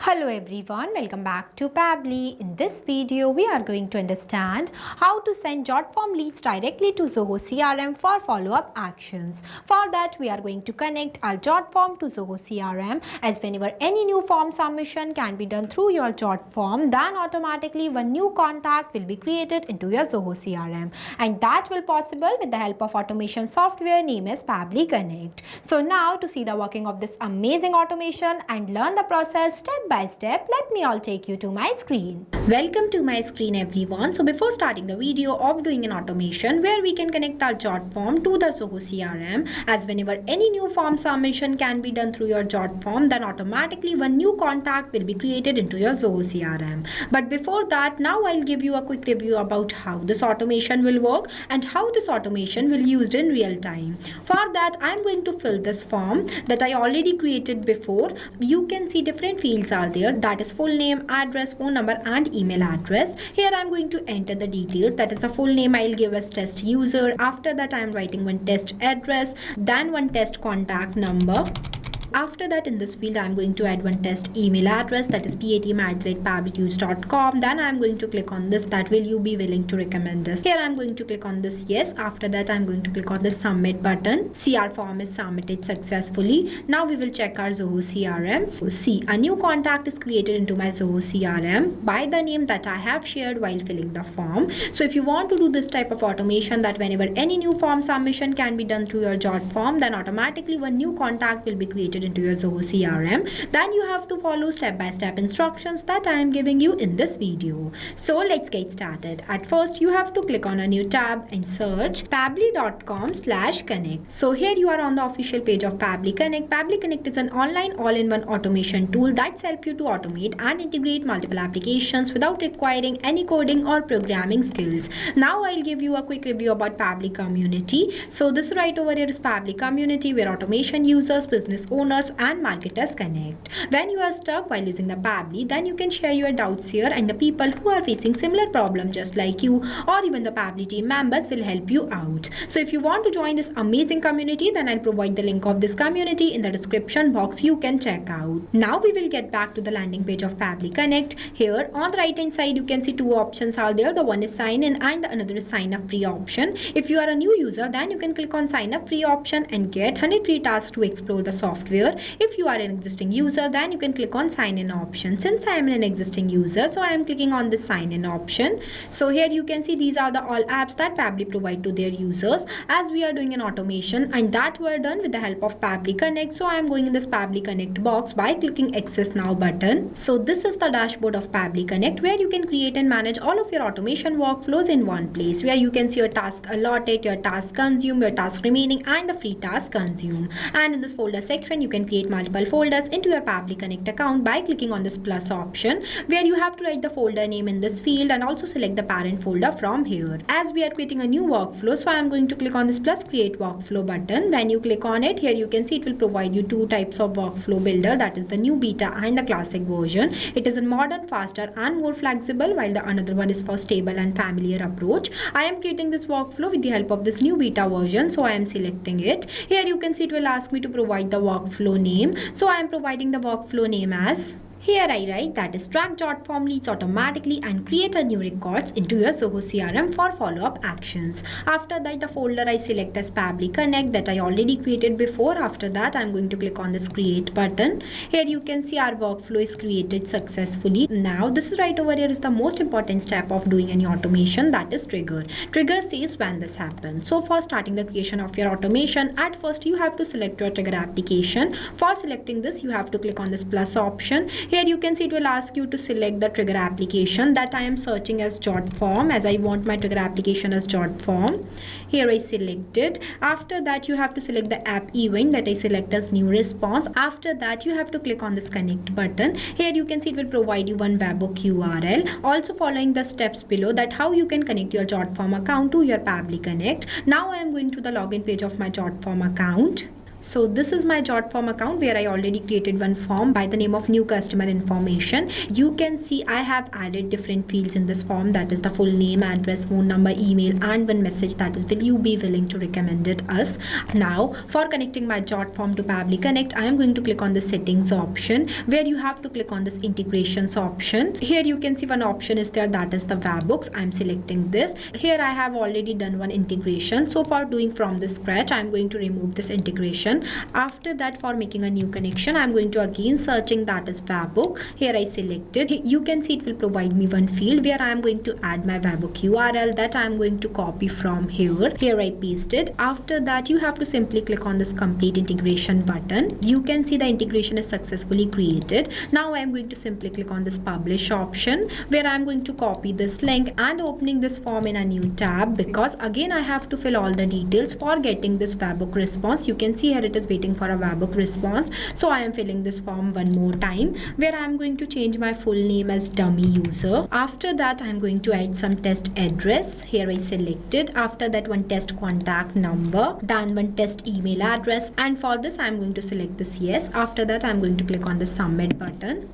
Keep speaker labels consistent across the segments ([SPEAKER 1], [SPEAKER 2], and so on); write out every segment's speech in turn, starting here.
[SPEAKER 1] Hello everyone, welcome back to Pabbly. In this video, we are going to understand how to send Jotform leads directly to Zoho CRM for follow-up actions. For that, we are going to connect our Jotform to Zoho CRM, as whenever any new form submission can be done through your Jotform, then automatically one new contact will be created into your Zoho CRM, and that will possible with the help of automation software named as Pabbly Connect. So now, to see the working of this amazing automation and learn the process step by step, let me all take you to my screen. Welcome to my screen everyone. So before starting the video of doing an automation where we can connect our Jotform to the Zoho CRM, as whenever any new form submission can be done through your Jotform, then automatically one new contact will be created into your Zoho CRM. But before that, now I'll give you a quick review about how this automation will work and how this automation will be used in real time. For that, I'm going to fill this form that I already created before. You can see different fields are there, that is full name, address, phone number and email address. Here I'm going to enter the details, that is the full name I'll give as test user. After that, I'm writing one test address, then one test contact number. After that, in this field, I'm going to add one test email address, that is patm@pabblyuse.com. Then I'm going to click on this, that will you be willing to recommend us. Here I'm going to click on this yes. After that, I'm going to click on the submit button. See, our form is submitted successfully. Now we will check our Zoho CRM. See, a new contact is created into my Zoho CRM by the name that I have shared while filling the form. So if you want to do this type of automation, that whenever any new form submission can be done through your Jotform, then automatically one new contact will be created into your Zoho CRM. Then you have to follow step-by-step instructions that I am giving you in this video. So let's get started. At first, you have to click on a new tab and search pabbly.com/connect. So here you are on the official page of Pabbly Connect. Pabbly Connect is an online all-in-one automation tool that helps you to automate and integrate multiple applications without requiring any coding or programming skills. Now I'll give you a quick review about Pabbly community. So this right over here is Pabbly community, where automation users, business owners and marketers connect. When you are stuck while using the Pabbly, then you can share your doubts here, and the people who are facing similar problems just like you, or even the Pabbly team members, will help you out. So if you want to join this amazing community, then I'll provide the link of this community in the description box. You can check out. Now we will get back to the landing page of Pabbly Connect. Here on the right hand side, you can see two options are there. The one is sign in and the another is sign up free option. If you are a new user, then you can click on sign up free option and get 100 free tasks to explore the software. If you are an existing user, then you can click on sign in option. Since I am an existing user, so I am clicking on the sign in option. So here you can see these are the all apps that Pabbly provide to their users, as we are doing an automation and that were done with the help of Pabbly Connect. So I am going in this Pabbly Connect box by clicking access now button. So this is the dashboard of Pabbly Connect, where you can create and manage all of your automation workflows in one place, where you can see your task allotted, your task consumed, your task remaining and the free task consumed. And in this folder section, you can create multiple folders into your Pabbly Connect account by clicking on this plus option, where you have to write the folder name in this field and also select the parent folder from here. As we are creating a new workflow, so I am going to click on this plus create workflow button. When you click on it, here you can see it will provide you two types of workflow builder, that is the new beta and the classic version. It is a modern, faster and more flexible, while the another one is for stable and familiar approach. I am creating this workflow with the help of this new beta version, so I am selecting it. Here you can see it will ask me to provide the workflow name. So I am providing the workflow name as, here I write, that is track Jotform leads automatically and create a new records into your Zoho CRM for follow-up actions. After that, the folder I select as Pabbly Connect that I already created before. After that, I'm going to click on this create button. Here you can see our workflow is created successfully. Now this is right over here is the most important step of doing any automation, that is trigger. Trigger says when this happens. So for starting the creation of your automation, at first you have to select your trigger application. For selecting this, you have to click on this plus option. Here you can see it will ask you to select the trigger application that I am searching as Jotform, as I want my trigger application as Jotform. Here I selected. After that, you have to select the app event that I select as new response. After that, you have to click on this connect button. Here you can see it will provide you one webhook URL. Also following the steps below, that how you can connect your Jotform account to your Pabbly Connect. Now I am going to the login page of my Jotform account. So this is my Jotform account where I already created one form by the name of new customer information. You can see I have added different fields in this form, that is the full name, address, phone number, email, and one message, that is will you be willing to recommend it us. Now for connecting my Jotform to Pabbly Connect, I am going to click on the settings option where you have to click on this integrations option. Here you can see one option is there, that is the webhooks. I am selecting this. Here I have already done one integration. So for doing from the scratch, I am going to remove this integration. After that, for making a new connection, I'm going to again searching, that is webhook. Here I selected. You can see it will provide me one field where I am going to add my webhook URL that I am going to copy from here. Here I paste it. After that, you have to simply click on this complete integration button. You can see the integration is successfully created. Now I am going to simply click on this publish option where I am going to copy this link and opening this form in a new tab, because again I have to fill all the details for getting this webhook response. You can see here it is waiting for a webhook response. So I am filling this form one more time where I am going to change my full name as dummy user. After that, I am going to add some test address. Here I selected. After that, one test contact number, then one test email address, and for this I am going to select this yes. After that, I am going to click on the submit button.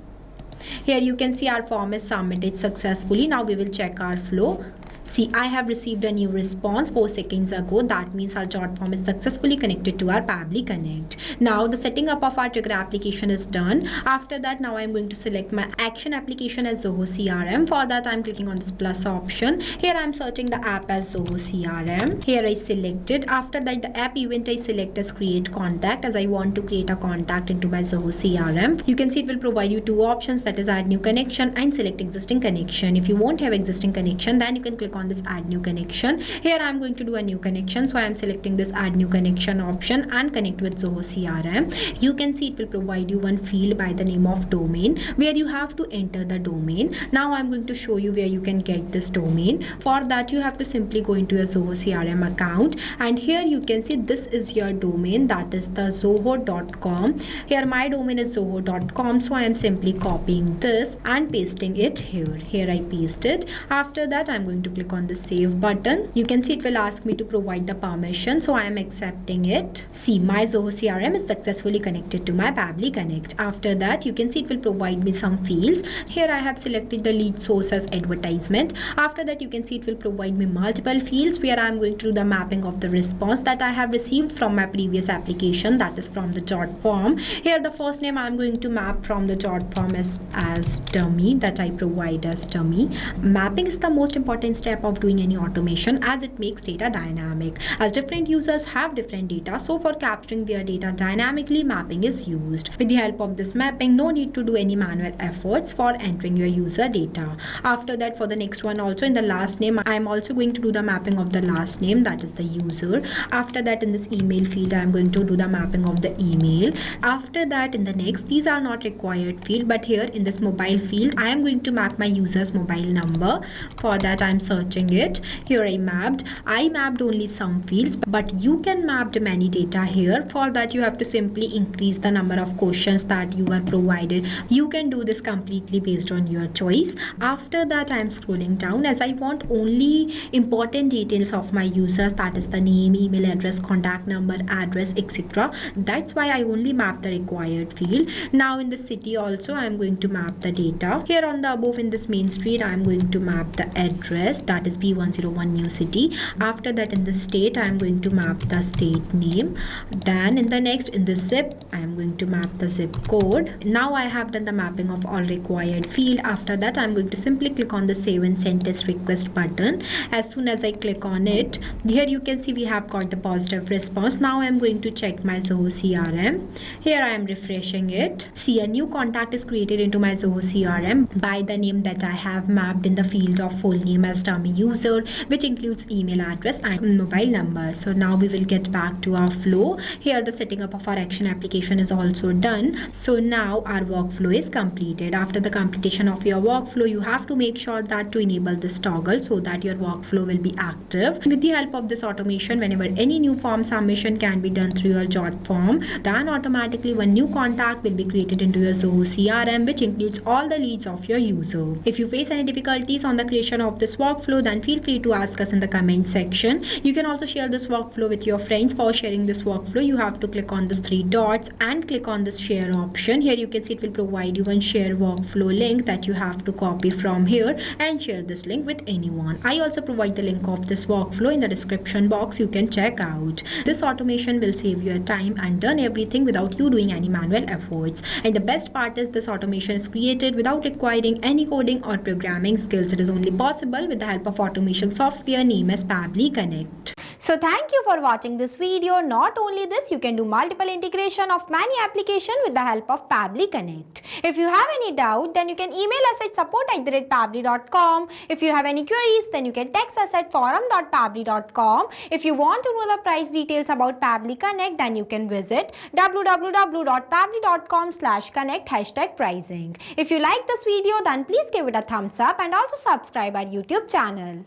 [SPEAKER 1] Here you can see our form is submitted successfully. Now we will check our flow. See, I have received a new response 4 seconds ago. That means our Jotform is successfully connected to our Pabbly Connect. Now the setting up of our trigger application is done. After that, now I am going to select my action application as Zoho CRM. For that, I am clicking on this plus option. Here I am searching the app as Zoho CRM. Here I selected. After that, the app event I select as create contact, as I want to create a contact into my Zoho CRM. You can see it will provide you two options, that is add new connection and select existing connection. If you won't have existing connection, then you can click on this add new connection. Here I am going to do a new connection, so I am selecting this add new connection option and connect with Zoho CRM. You can see it will provide you one field by the name of domain where you have to enter the domain. Now I am going to show you where you can get this domain. For that, you have to simply go into your Zoho CRM account, and here you can see this is your domain, that is the zoho.com. Here my domain is zoho.com, so I am simply copying this and pasting it here. Here I paste it. After that, I am going to click on the save button. You can see it will ask me to provide the permission, so I am accepting it. See, my Zoho CRM is successfully connected to my Pabbly Connect. After that, you can see it will provide me some fields. Here I have selected the lead source as advertisement. After that, you can see it will provide me multiple fields where I am going to do the mapping of the response that I have received from my previous application, that is from the Jotform. Here the first name I am going to map from the Jotform as dummy, that I provide as dummy. Mapping is the most important step of doing any automation, as it makes data dynamic, as different users have different data. So for capturing their data dynamically, mapping is used. With the help of this mapping, no need to do any manual efforts for entering your user data. After that, for the next one also, in the last name, I am also going to do the mapping of the last name, that is the user. After that, in this email field, I am going to do the mapping of the email. After that, in the next, these are not required field, but here in this mobile field, I am going to map my user's mobile number. For that, I am searching it. Here I mapped only some fields, but you can map many data here. For that, you have to simply increase the number of questions that you are provided. You can do this completely based on your choice. After that, I am scrolling down, as I want only important details of my users, that is the name, email address, contact number, address, etc. That's why I only map the required field. Now in the city also, I am going to map the data. Here on the above, in this main street, I am going to map the address, that is B101 New City. After that, in the state, I am going to map the state name. Then in the next, in the zip, I am going to map the zip code. Now I have done the mapping of all required field. After that, I am going to simply click on the save and send test request button. As soon as I click on it, here you can see we have got the positive response. Now I am going to check my Zoho CRM. Here I am refreshing it. See, a new contact is created into my Zoho CRM by the name that I have mapped in the field of full name as dummy user, which includes email address and mobile number. So now we will get back to our flow. Here the setting up of our action application is also done. So now our workflow is completed. After the completion of your workflow, you have to make sure that to enable this toggle so that your workflow will be active. With the help of this automation, whenever any new form submission can be done through your Jotform, then automatically one new contact will be created into your Zoho CRM, which includes all the leads of your user. If you face any difficulties on the creation of this workflow, workflow, then feel free to ask us in the comment section. You can also share this workflow with your friends. For sharing this workflow, you have to click on these three dots and click on this share option. Here you can see it will provide you one share workflow link that you have to copy from here and share this link with anyone. I also provide the link of this workflow in the description box. You can check out. This automation will save your time and done everything without you doing any manual efforts. And the best part is this automation is created without requiring any coding or programming skills. It is only possible with the help of automation software named as Pabbly Connect. So thank you for watching this video. Not only this, you can do multiple integration of many applications with the help of Pabbly Connect. If you have any doubt, then you can email us at support@pabbly.com. If you have any queries, then you can text us at forum.pabbly.com. If you want to know the price details about Pabbly Connect, then you can visit www.pabbly.com/connect #pricing. If you like this video, then please give it a thumbs up and also subscribe our YouTube channel.